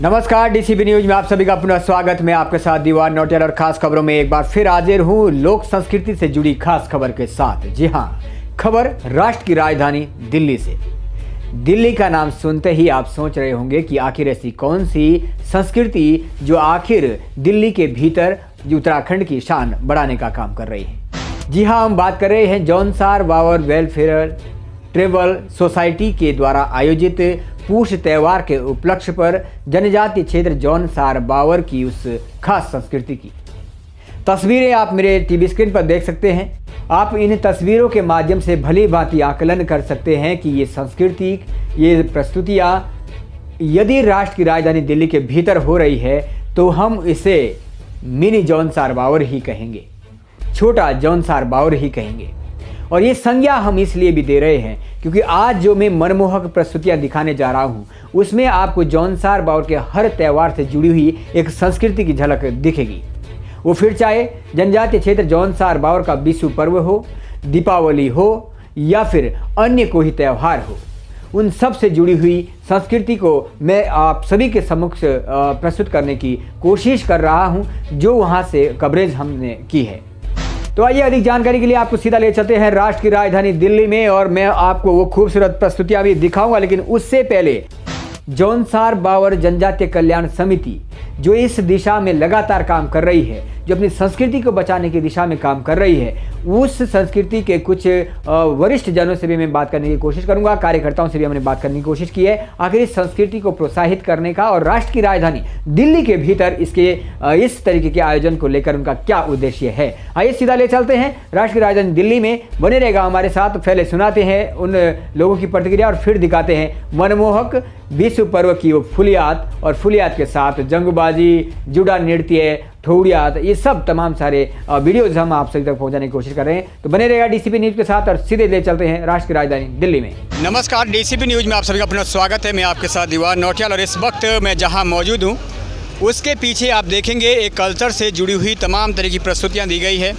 नमस्कार, DCB news में आप सभी का पुनः स्वागत। मैं आपके साथ दीवान नौटियाल और खास खबरों में एक बार फिर हाजिर हूँ लोक संस्कृति से जुड़ी खास खबर के साथ। जी हाँ, खबर राष्ट्र की राजधानी दिल्ली से। दिल्ली का नाम सुनते ही आप सोच रहे होंगे कि आखिर ऐसी कौन सी संस्कृति जो आखिर दिल्ली के भीतर उत्तराखंड की शान बढ़ाने का काम कर रही है। जी हाँ, हम बात कर रहे हैं जौनसार बावर वेलफेयर ट्रेवल सोसाइटी के द्वारा आयोजित पूष त्यौहार के उपलक्ष्य पर जनजातीय क्षेत्र जौनसार बावर की उस खास संस्कृति की तस्वीरें आप मेरे टीवी स्क्रीन पर देख सकते हैं। आप इन तस्वीरों के माध्यम से भली भांति आकलन कर सकते हैं कि ये संस्कृति, ये प्रस्तुतियाँ यदि राष्ट्र की राजधानी दिल्ली के भीतर हो रही है तो हम इसे मिनी जौनसार बावर ही कहेंगे, छोटा जौनसार बावर ही कहेंगे। और ये संज्ञा हम इसलिए भी दे रहे हैं क्योंकि आज जो मैं मनमोहक प्रस्तुतियां दिखाने जा रहा हूं उसमें आपको जौनसार बावर के हर त्यौहार से जुड़ी हुई एक संस्कृति की झलक दिखेगी। वो फिर चाहे जनजातीय क्षेत्र जौनसार बावर का विश्व पर्व हो, दीपावली हो या फिर अन्य कोई त्यौहार हो, उन सब से जुड़ी हुई संस्कृति को मैं आप सभी के समक्ष प्रस्तुत करने की कोशिश कर रहा हूं जो वहां से कवरेज हमने की है। तो आइए अधिक जानकारी के लिए आपको सीधा ले चलते हैं राष्ट्र की राजधानी दिल्ली में और मैं आपको वो खूबसूरत प्रस्तुतियां भी दिखाऊंगा। लेकिन उससे पहले जौनसार बावर जनजातीय कल्याण समिति जो इस दिशा में लगातार काम कर रही है, जो अपनी संस्कृति को बचाने की दिशा में काम कर रही है, उस संस्कृति के कुछ वरिष्ठ जनों से भी मैं बात करने की कोशिश करूंगा, कार्यकर्ताओं से भी हमने बात करने की कोशिश की है आखिर इस संस्कृति को प्रोत्साहित करने का और राष्ट्र की राजधानी दिल्ली के भीतर इसके इस तरीके के आयोजन को लेकर उनका क्या उद्देश्य है। आइए सीधा ले चलते हैं राष्ट्र की राजधानी दिल्ली में, बने रहेगा हमारे साथ। पहले सुनाते हैं उन लोगों की प्रतिक्रिया और फिर दिखाते हैं मनमोहक विश्व पर्व की वो फुलियात और फुलियात के साथ जंगबाजी, जुड़ा नृत्य, ठोड़ियात, ये सब तमाम सारे वीडियोज हम आप सभी तक पहुंचाने की कोशिश कर रहे हैं। तो बने रहेगा डीसीबी न्यूज के साथ और सीधे ले चलते हैं राष्ट्र की राजधानी दिल्ली में। नमस्कार, डीसीबी न्यूज में आप सभी का अपना स्वागत है। मैं आपके साथ दीवान नौटियाल और इस वक्त मैं जहां मौजूद हूं उसके पीछे आप देखेंगे एक कल्चर से जुड़ी हुई तमाम तरह की प्रस्तुतियाँ दी गई है।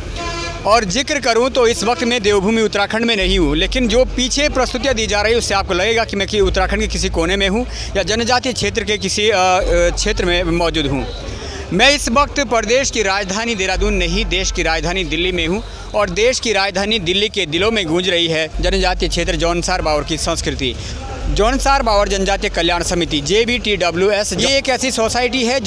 और जिक्र करूं तो इस वक्त मैं देवभूमि उत्तराखंड में नहीं हूं, लेकिन जो पीछे प्रस्तुतियां दी जा रही है उससे आपको लगेगा कि मैं उत्तराखंड के किसी कोने में हूं या जनजातीय क्षेत्र के किसी क्षेत्र में मौजूद हूं। मैं इस वक्त प्रदेश की राजधानी देहरादून नहीं, देश की राजधानी दिल्ली में हूं और देश की राजधानी दिल्ली के दिलों में गूंज रही है जनजातीय क्षेत्र जौनसार बावर की संस्कृति। जौनसार बावर जनजातीय कल्याण समिति JBTWS ये एक ऐसी सोसाइटी है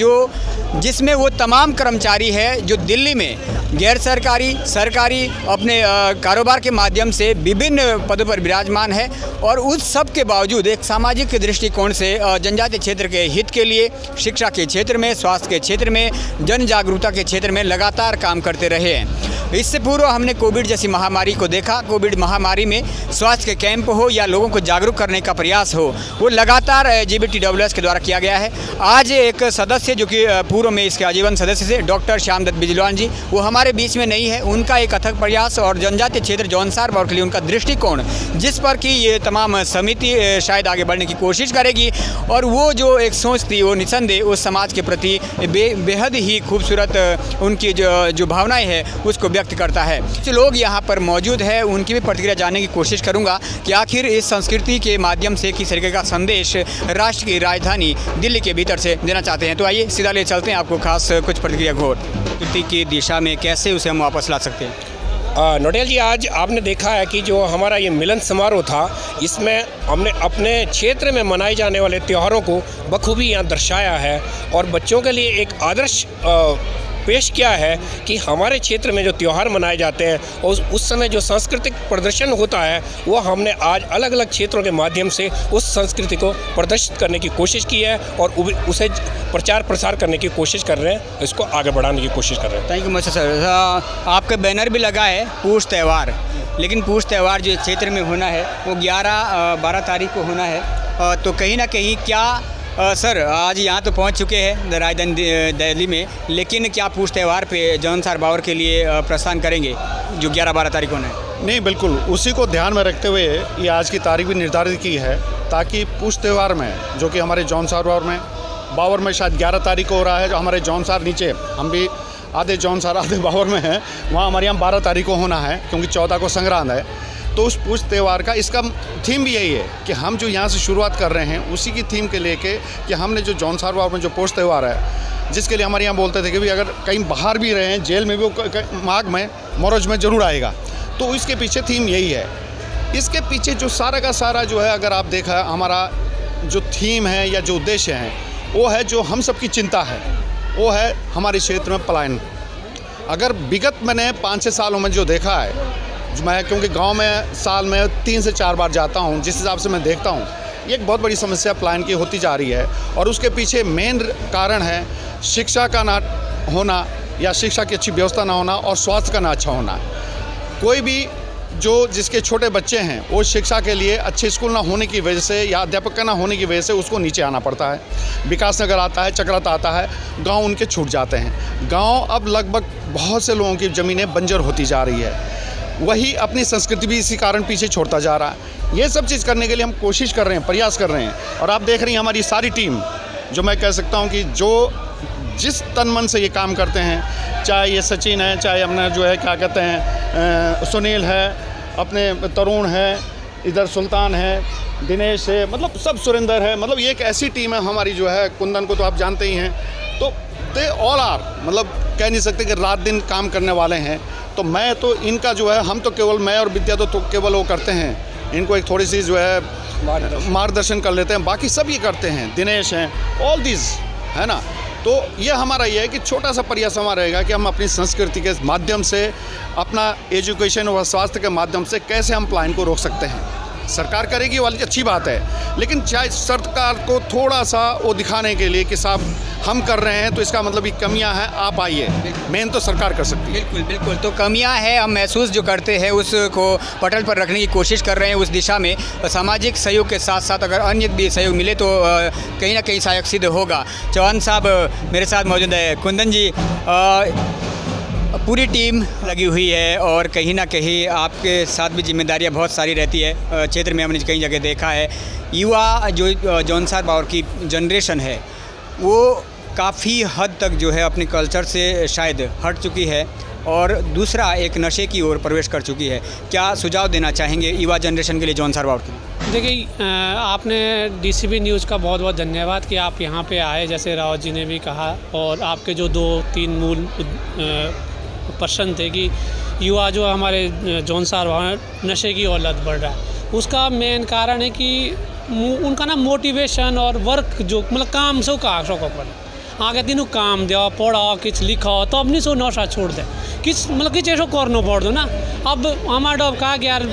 जिसमें वो तमाम कर्मचारी है जो दिल्ली में गैर सरकारी, सरकारी अपने कारोबार के माध्यम से विभिन्न पदों पर विराजमान है और उस सब के बावजूद एक सामाजिक दृष्टिकोण से जनजातीय क्षेत्र के हित के लिए शिक्षा के क्षेत्र में, स्वास्थ्य के क्षेत्र में, जन जागरूकता के क्षेत्र में लगातार काम करते रहे हैं। इससे पूर्व हमने कोविड जैसी महामारी को देखा। कोविड महामारी में स्वास्थ्य के कैंप हो या लोगों को जागरूक करने का प्रयास हो, वो लगातार JBTWS के द्वारा किया गया है। आज एक सदस्य जो कि पूर्व में इसके आजीवन सदस्य थे, डॉक्टर श्यामदत्त बिजलवान जी, वो हमारे बीच में नहीं है। उनका एक अथक प्रयास और जनजातीय क्षेत्र जौनसार बावर के लिए उनका दृष्टिकोण, जिस पर कि ये तमाम समिति शायद आगे बढ़ने की कोशिश करेगी और वो जो एक सोच थी वो निसंदेह उस समाज के प्रति बेहद ही खूबसूरत उनकी जो भावनाएं हैं उसको व्यक्त करता है। जो लोग यहाँ पर मौजूद हैं उनकी भी प्रतिक्रिया जानने की कोशिश करूँगा कि आखिर इस संस्कृति के माध्यम से किस तरीके का संदेश राष्ट्र की राजधानी दिल्ली के भीतर से देना चाहते हैं। तो आइए सीधा ले चलते हैं आपको खास कुछ प्रतिक्रिया घोर संस्कृति की दिशा में कैसे उसे हम वापस ला सकते हैं। नौटियाल जी, आज आपने देखा है कि जो हमारा ये मिलन समारोह था, इसमें हमने अपने क्षेत्र में मनाए जाने वाले त्योहारों को बखूबी यहाँ दर्शाया है और बच्चों के लिए एक आदर्श पेश किया है कि हमारे क्षेत्र में जो त्यौहार मनाए जाते हैं और उस समय जो सांस्कृतिक प्रदर्शन होता है वो हमने आज अलग अलग क्षेत्रों के माध्यम से उस संस्कृति को प्रदर्शित करने की कोशिश की है और उसे प्रचार प्रसार करने की कोशिश कर रहे हैं, इसको आगे बढ़ाने की कोशिश कर रहे हैं। Thank you much sir. आपका बैनर भी लगा है पूष त्यौहार, लेकिन पूष त्यौहार जो क्षेत्र में होना है वो 11-12 तारीख को होना है। तो कहीं ना कहीं क्या सर आज यहाँ तो पहुँच चुके हैं राजधानी दिल्ली में, लेकिन क्या पूछ त्यौहार पे जौनसार बावर के लिए प्रस्थान करेंगे जो 11-12 तारीख को है? नहीं, बिल्कुल उसी को ध्यान में रखते हुए ये आज की तारीख भी निर्धारित की है ताकि पूछ त्यौहार में जो कि हमारे जौनसार बावर में शायद 11 तारीख को हो रहा है, जो हमारे जौनसार नीचे हम भी आधे जौनसार आधे बावर में हैं, वहाँ हमारे यहाँ 12 तारीख को होना है क्योंकि 14 को संक्रांत है। तो उस पुष त्यौहार का इसका थीम भी यही है कि हम जो यहाँ से शुरुआत कर रहे हैं उसी की थीम के लेके कि हमने जो जौनसार वार में जो पुष त्यौहार है, जिसके लिए हमारे यहाँ बोलते थे कि भाई अगर कहीं बाहर भी रहे हैं, जेल में भी वो माघ में मोरज में ज़रूर आएगा। तो इसके पीछे थीम यही है। इसके पीछे जो सारा का सारा जो है, अगर आप देखा हमारा जो थीम है या जो उद्देश्य है, वो है जो हम सबकी चिंता है, वो है हमारे क्षेत्र में पलायन। अगर विगत मैंने 5-6 सालों में जो देखा है, मैं क्योंकि गांव में साल में 3 से 4 बार जाता हूं, जिस हिसाब से मैं देखता हूं, ये एक बहुत बड़ी समस्या पलायन की होती जा रही है। और उसके पीछे मेन कारण है शिक्षा का ना होना या शिक्षा की अच्छी व्यवस्था ना होना और स्वास्थ्य का ना अच्छा होना। कोई भी जो जिसके छोटे बच्चे हैं वो शिक्षा के लिए अच्छे स्कूल ना होने की वजह से या अध्यापक का ना होने की वजह से उसको नीचे आना पड़ता है। विकास नगर आता है, चक्राता आता है, गांव उनके छूट जाते हैं। गांव अब लगभग बहुत से लोगों की ज़मीनें बंजर होती जा रही है। वही अपनी संस्कृति भी इसी कारण पीछे छोड़ता जा रहा है। ये सब चीज़ करने के लिए हम कोशिश कर रहे हैं, प्रयास कर रहे हैं। और आप देख रही हैं हमारी सारी टीम, जो मैं कह सकता हूँ कि जो जिस तन मन से ये काम करते हैं, चाहे ये सचिन है, चाहे अपना जो है क्या कहते हैं सुनील है, अपने तरुण है, इधर सुल्तान है, दिनेश है, मतलब सब सुरेंद्र है, मतलब ये एक ऐसी टीम है हमारी जो है। कुंदन को तो आप जानते ही हैं। तो दे ऑल आर, मतलब कह नहीं सकते कि रात दिन काम करने वाले हैं। तो मैं तो इनका जो है, हम तो केवल मैं और विद्या तो केवल वो करते हैं, इनको एक थोड़ी सी जो है मार्गदर्शन कर लेते हैं, बाकी सब ये करते हैं, दिनेश हैं, ऑल दिस है ना। तो ये हमारा ये है कि छोटा सा प्रयास हमारा रहेगा कि हम अपनी संस्कृति के माध्यम से, अपना एजुकेशन और स्वास्थ्य के माध्यम से कैसे हम पलायन को रोक सकते हैं। सरकार करेगी वाली अच्छी बात है, लेकिन चाहे सरकार को थोड़ा सा वो दिखाने के लिए कि साहब हम कर रहे हैं तो इसका मतलब ये कमियां हैं, आप आइए, मेन तो सरकार कर सकती है। बिल्कुल बिल्कुल। तो कमियां हैं, हम महसूस जो करते हैं उसको पटल पर रखने की कोशिश कर रहे हैं उस दिशा में। सामाजिक सहयोग के साथ साथ अगर अन्य भी सहयोग मिले तो कहीं ना कहीं सहायक सिद्ध होगा। चौहान साहब मेरे साथ मौजूद है, कुंदन जी, पूरी टीम लगी हुई है और कहीं ना कहीं आपके साथ भी जिम्मेदारियां बहुत सारी रहती है। क्षेत्र में हमने कई जगह देखा है, युवा जो जौनसार बावर की जनरेशन है वो काफ़ी हद तक जो है अपने कल्चर से शायद हट चुकी है और दूसरा एक नशे की ओर प्रवेश कर चुकी है। क्या सुझाव देना चाहेंगे युवा जनरेशन के लिए जौनसार बावर के? देखिए, आपने डीसीबी न्यूज़ का बहुत बहुत धन्यवाद कि आप यहाँ पे आए, जैसे रावत जी ने भी कहा, और आपके जो 2-3 मूल प्रश्न थे कि युवा जो हमारे जौनसार बावर नशे की ओर लत बढ़ रहा है, उसका मेन कारण है कि उनका ना मोटिवेशन और वर्क जो मतलब काम से पड़े आगे तीनों काम दिया, पढ़ाओ, किस लिखाओ, तो अब नहीं सो नशा छोड़ दे, किस मतलब कि ऐसा करना पड़ दो ना। अब हमारा कहा कि यार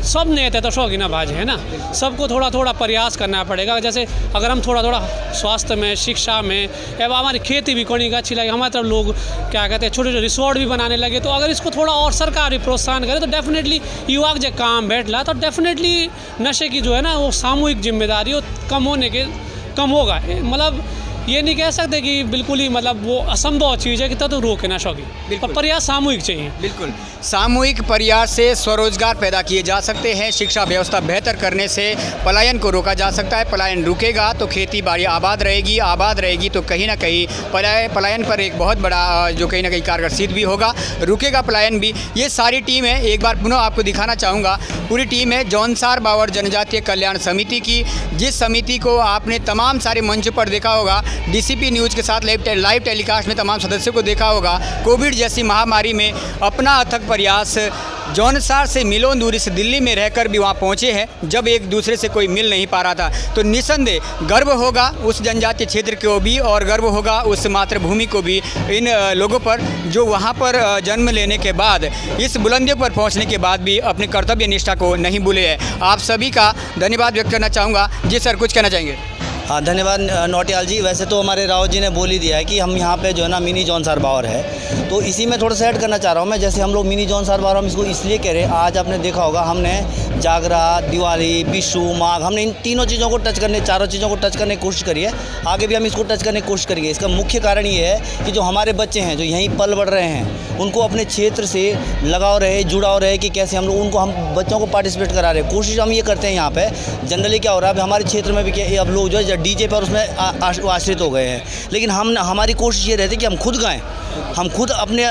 सब नहीं थे तो शौकीना बाज है ना, सबको थोड़ा थोड़ा प्रयास करना पड़ेगा। जैसे अगर हम थोड़ा थोड़ा स्वास्थ्य में, शिक्षा में, एवं हमारी खेती भी करने का अच्छी लगे, हमारे तरफ लोग क्या कहते हैं छोटे छोटे रिसोर्ट भी बनाने लगे, तो अगर इसको थोड़ा और सरकार भी प्रोत्साहन करे तो डेफिनेटली युवा जो काम बैठ रहा तो डेफिनेटली नशे की जो है ना वो सामूहिक जिम्मेदारी वो कम होगा। मतलब ये नहीं कह सकते कि बिल्कुल ही मतलब वो असंभव चीज़ है कि तो रोके ना शौकी, पर प्रयास सामूहिक चाहिए। बिल्कुल, सामूहिक प्रयास से स्वरोजगार पैदा किए जा सकते हैं। शिक्षा व्यवस्था बेहतर करने से पलायन को रोका जा सकता है। पलायन रुकेगा तो खेती बाड़ी आबाद रहेगी तो कहीं ना कहीं पलायन पर एक बहुत बड़ा जो कहीं ना कहीं कारगर सिद्ध भी होगा, रुकेगा पलायन भी। ये सारी टीम है, एक बार पुनः आपको दिखाना चाहूँगा, पूरी टीम है जौनसार बावर जनजातीय कल्याण समिति की, जिस समिति को आपने तमाम सारे मंच पर देखा होगा, डीसीपी न्यूज़ के साथ लाइव टेलीकास्ट में तमाम सदस्यों को देखा होगा। कोविड जैसी महामारी में अपना अथक प्रयास जौनसार से मिलों दूरी से दिल्ली में रहकर भी वहाँ पहुँचे हैं, जब एक दूसरे से कोई मिल नहीं पा रहा था। तो निसंदेह गर्व होगा उस जनजातीय क्षेत्र को भी और गर्व होगा उस मातृभूमि को भी, इन लोगों पर जो वहाँ पर जन्म लेने के बाद, इस बुलंदियों पर पहुँचने के बाद भी अपनी कर्तव्य निष्ठा को नहीं भूले हैं। आप सभी का धन्यवाद व्यक्त करना चाहूँगा। जी सर, कुछ कहना चाहेंगे? हाँ, धन्यवाद नौटियाल जी। वैसे तो हमारे रावत जी ने बोल ही दिया है कि हम यहाँ पे जो है ना मिनी जौनसार बावर है, तो इसी में थोड़ा सा ऐड करना चाह रहा हूँ मैं। जैसे हम लोग मिनी जौनसार बावर हम इसको इसलिए कह रहे हैं, आज आपने देखा होगा हमने जागरा, दिवाली, विशु, माघ, हमने इन तीनों चीज़ों को टच करने, चारों चीज़ों को टच करने की कोशिश करी है। आगे भी हम इसको टच करने की कोशिश करेंगे। इसका मुख्य कारण ये है कि जो हमारे बच्चे हैं जो यहीं पल बढ़ रहे हैं, उनको अपने क्षेत्र से लगाव रहे, जुड़ाव रहे कि कैसे हम लोग उनको, हम बच्चों को पार्टिसिपेट करा रहे हैं। कोशिश हम ये करते हैं यहाँ पे। जनरली क्या हो रहा है, अब हमारे क्षेत्र में भी क्या अब लोग जो है डीजे पर उसमें आश्रित हो गए हैं। लेकिन हमारी कोशिश ये रहती है कि हम खुद गाएं, हम खुद अपने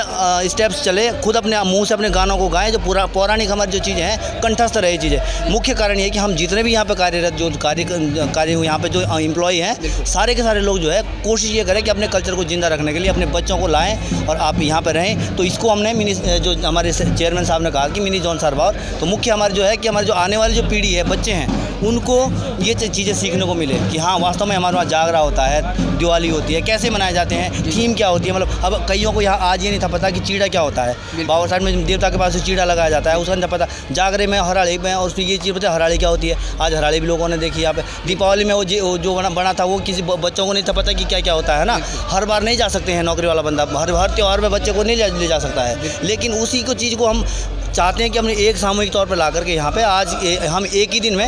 स्टेप्स चले, खुद अपने मुंह से अपने गानों को गाएं, जो पौराणिक हमारी जो चीज़ें हैं कंठस्थ रहे चीज़ें। मुख्य कारण ये है कि हम जितने भी यहाँ पे कार्यरत जो कार्य यहाँ पे जो एम्प्लॉय हैं, सारे के सारे लोग जो है कोशिश ये करें कि अपने कल्चर को जिंदा रखने के लिए अपने बच्चों को लाएं और आप यहाँ पे रहें। तो इसको हमने जो हमारे चेयरमैन साहब ने कहा कि मिनी जौनसार बावर, तो मुख्य हमारे जो है कि हमारे जो आने वाली जो पीढ़ी है, बच्चे हैं, उनको ये चीज़ें सीखने को मिले कि हाँ वास्तव में हमारे वहाँ जागरा होता है, दिवाली होती है, कैसे मनाए जाते हैं, थीम क्या होती है। मतलब अब कईयों को यहाँ आज ये नहीं था पता कि चीड़ा क्या होता है। बावर साइड में देवता के पास से चीड़ा लगाया जाता है, उसका नहीं था पता। जागरे में हराड़ी में और उसमें ये चीज़ पता है हराड़ी क्या होती है, आज हराड़ी भी लोगों ने देखी यहाँ पे। दीपावली में वो जो बना था वो किसी बच्चों को नहीं था पता कि क्या क्या होता है ना। हर बार नहीं जा सकते हैं नौकरी वाला बंदा, हर त्यौहार में बच्चे को नहीं ले जा सकता है। लेकिन उसी को चीज़ को हम चाहते हैं कि हमने एक सामूहिक तौर पर ला करके यहाँ पे आज हम एक ही दिन में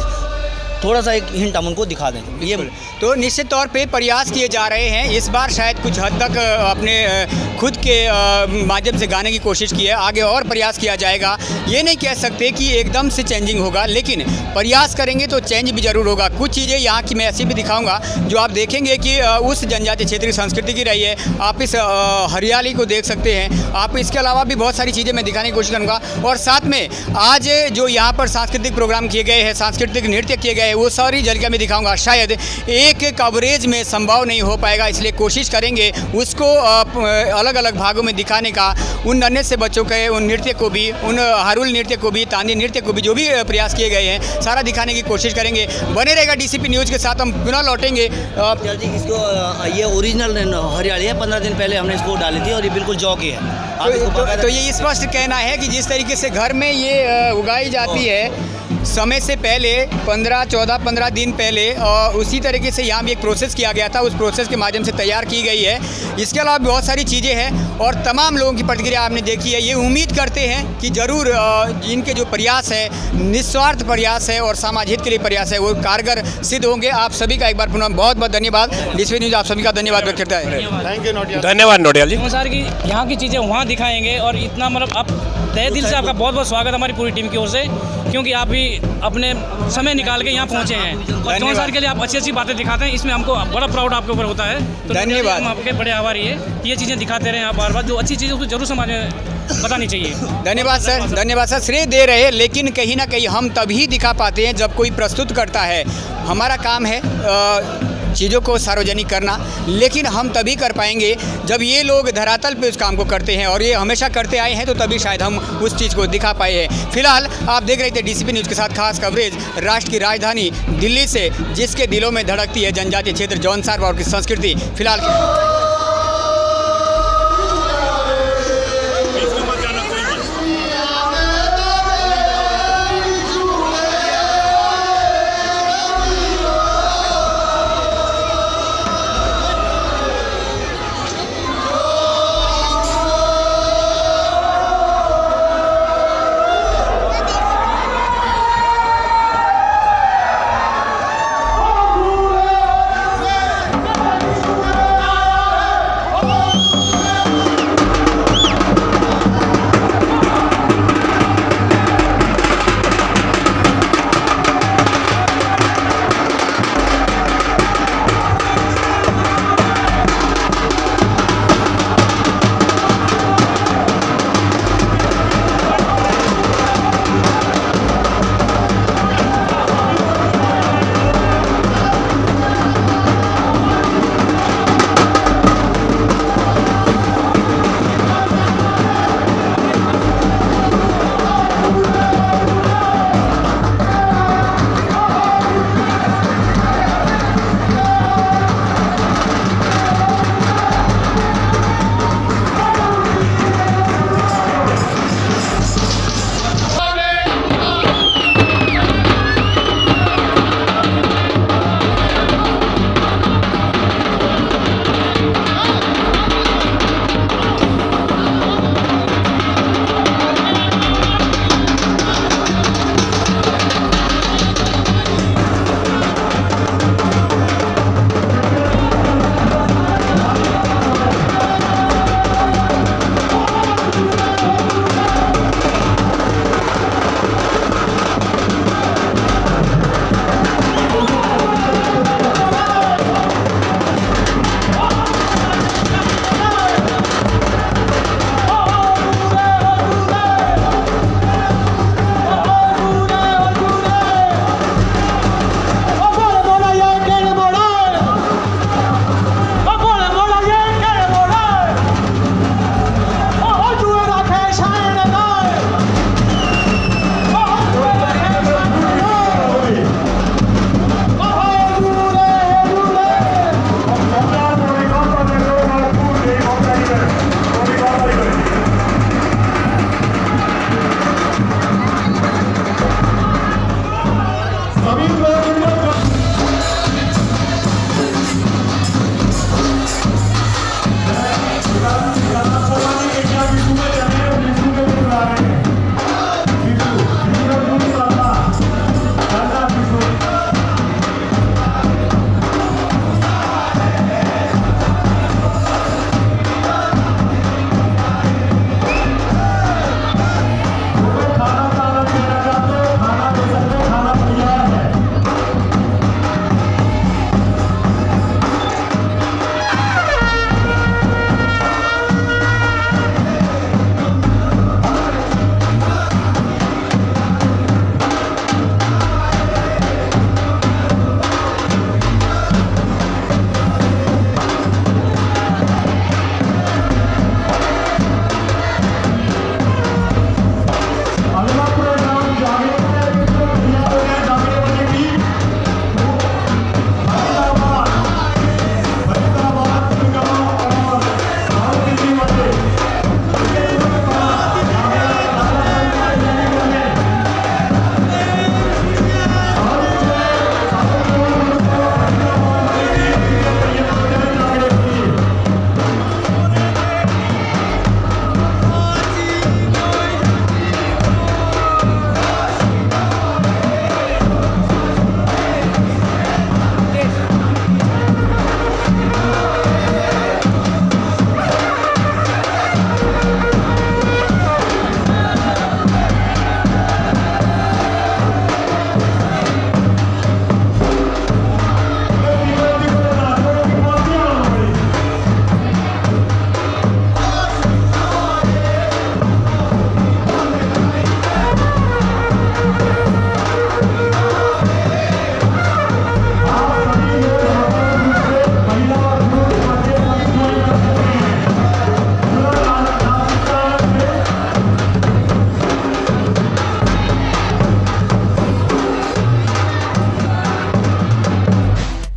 थोड़ा सा एक हिंट हम उनको दिखा दें। ये तो निश्चित तौर पे प्रयास किए जा रहे हैं। इस बार शायद कुछ हद तक अपने खुद के माध्यम से गाने की कोशिश की है, आगे और प्रयास किया जाएगा। ये नहीं कह सकते कि एकदम से चेंजिंग होगा, लेकिन प्रयास करेंगे तो चेंज भी ज़रूर होगा। कुछ चीज़ें यहाँ की मैं ऐसी भी दिखाऊंगा जो आप देखेंगे कि उस जनजातीय क्षेत्र की संस्कृति की रही है। आप इस हरियाली को देख सकते हैं। आप इसके अलावा भी बहुत सारी चीज़ें मैं दिखाने की कोशिश करूँगा। और साथ में आज जो यहाँ पर सांस्कृतिक प्रोग्राम किए गए हैं, सांस्कृतिक नृत्य किए गए, वो सारी झलकियाँ में दिखाऊंगा। शायद एक कवरेज में संभव नहीं हो पाएगा, इसलिए कोशिश करेंगे उसको अलग अलग भागों में दिखाने का। उन नन्हे से बच्चों के उन नृत्य को भी, उन हारुल नृत्य को भी, तांदी नृत्य को भी, जो भी प्रयास किए गए हैं सारा दिखाने की कोशिश करेंगे। बने रहेगा डीसीपी न्यूज़ के साथ, हम पुनः लौटेंगे। जी इसको ये ओरिजिनल हरियाली है, 15 दिन पहले हमने इसको डाली थी और ये बिल्कुल जौ की है। तो ये स्पष्ट कहना है कि जिस तरीके से घर में ये उगाई जाती है समय से पहले 15 दिन पहले, और उसी तरीके से यहाँ भी एक प्रोसेस किया गया था, उस प्रोसेस के माध्यम से तैयार की गई है। इसके अलावा बहुत सारी चीज़ें हैं और तमाम लोगों की प्रतिक्रिया आपने देखी है। ये उम्मीद करते हैं कि ज़रूर इनके जो प्रयास है, निस्वार्थ प्रयास है और समाज हित के लिए प्रयास है, वो कारगर सिद्ध होंगे। आप सभी का एक बार पुनः बहुत बहुत धन्यवाद। डीसीपी न्यूज़ आप सभी का धन्यवाद व्यक्त करता है। Thank you Nautiyal. धन्यवाद नोटियाल जी। जौनसार की यहाँ की चीज़ें वहाँ दिखाएंगे और इतना मतलब आप तहे दिल से आपका बहुत बहुत स्वागत हमारी पूरी टीम की ओर से, क्योंकि आप भी अपने समय निकाल के यहाँ पहुँचे हैं और जौनसार के लिए आप अच्छी अच्छी बातें दिखाते हैं। इसमें हमको बड़ा प्राउड आपके ऊपर होता है। तो धन्यवाद। हम आपके बड़े आभारी है। ये चीज़ें दिखाते रहे आप बार बार, जो अच्छी चीज़ें उसको जरूर समाज में बतानी चाहिए। धन्यवाद सर, धन्यवाद सर। श्रेय दे रहे हैं, लेकिन कहीं ना कहीं हम तभी दिखा पाते हैं जब कोई प्रस्तुत करता है। हमारा काम है चीज़ों को सार्वजनिक करना, लेकिन हम तभी कर पाएंगे जब ये लोग धरातल पे उस काम को करते हैं, और ये हमेशा करते आए हैं, तो तभी शायद हम उस चीज़ को दिखा पाए हैं। फिलहाल आप देख रहे थे डीसीपी न्यूज़ के साथ खास कवरेज राष्ट्र की राजधानी दिल्ली से, जिसके दिलों में धड़कती है जनजातीय क्षेत्र जौनसार बावर की संस्कृति। फिलहाल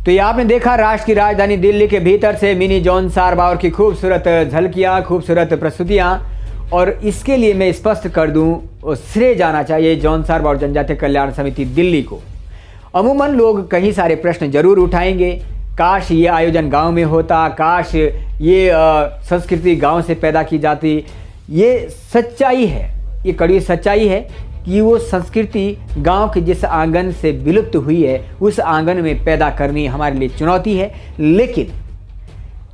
तो ये आपने देखा राष्ट्र की राजधानी दिल्ली के भीतर से मिनी जॉन सार बावर की खूबसूरत झलकियाँ, खूबसूरत प्रस्तुतियाँ। और इसके लिए मैं स्पष्ट कर दूं, श्रेय जाना चाहिए जॉन सार बावर जनजातीय कल्याण समिति दिल्ली को। अमूमन लोग कई सारे प्रश्न जरूर उठाएंगे, काश ये आयोजन गांव में होता, काश ये संस्कृति गांव से पैदा की जाती। ये सच्चाई है, ये कड़वी सच्चाई है कि वो संस्कृति गांव के जिस आंगन से विलुप्त हुई है उस आंगन में पैदा करनी हमारे लिए चुनौती है। लेकिन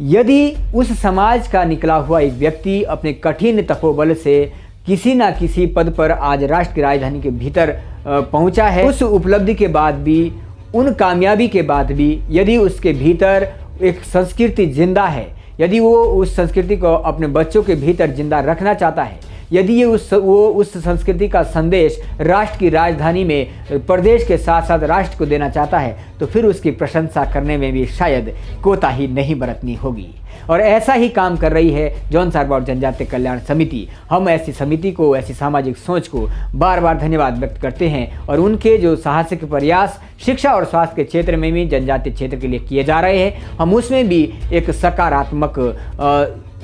यदि उस समाज का निकला हुआ एक व्यक्ति अपने कठिन तपोबल से किसी ना किसी पद पर आज राष्ट्र की राजधानी के भीतर पहुंचा है, उस उपलब्धि के बाद भी, उन कामयाबी के बाद भी यदि उसके भीतर एक संस्कृति जिंदा है, यदि वो उस संस्कृति को अपने बच्चों के भीतर जिंदा रखना चाहता है, यदि ये वो उस संस्कृति का संदेश राष्ट्र की राजधानी में प्रदेश के साथ साथ राष्ट्र को देना चाहता है, तो फिर उसकी प्रशंसा करने में भी शायद कोताही नहीं बरतनी होगी। और ऐसा ही काम कर रही है जॉन सार बावर जनजातीय कल्याण समिति। हम ऐसी समिति को, ऐसी सामाजिक सोच को बार बार धन्यवाद व्यक्त करते हैं। और उनके जो साहसिक प्रयास शिक्षा और स्वास्थ्य के क्षेत्र में भी जनजातीय क्षेत्र के लिए किए जा रहे हैं, हम उसमें भी एक सकारात्मक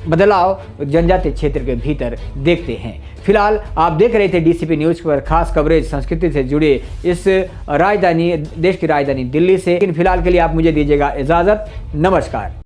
बदलाव जनजातीय क्षेत्र के भीतर देखते हैं। फिलहाल आप देख रहे थे डीसीपी न्यूज़ पर खास कवरेज संस्कृति से जुड़े इस राजधानी, देश की राजधानी दिल्ली से। लेकिन फिलहाल के लिए आप मुझे दीजिएगा इजाज़त। नमस्कार।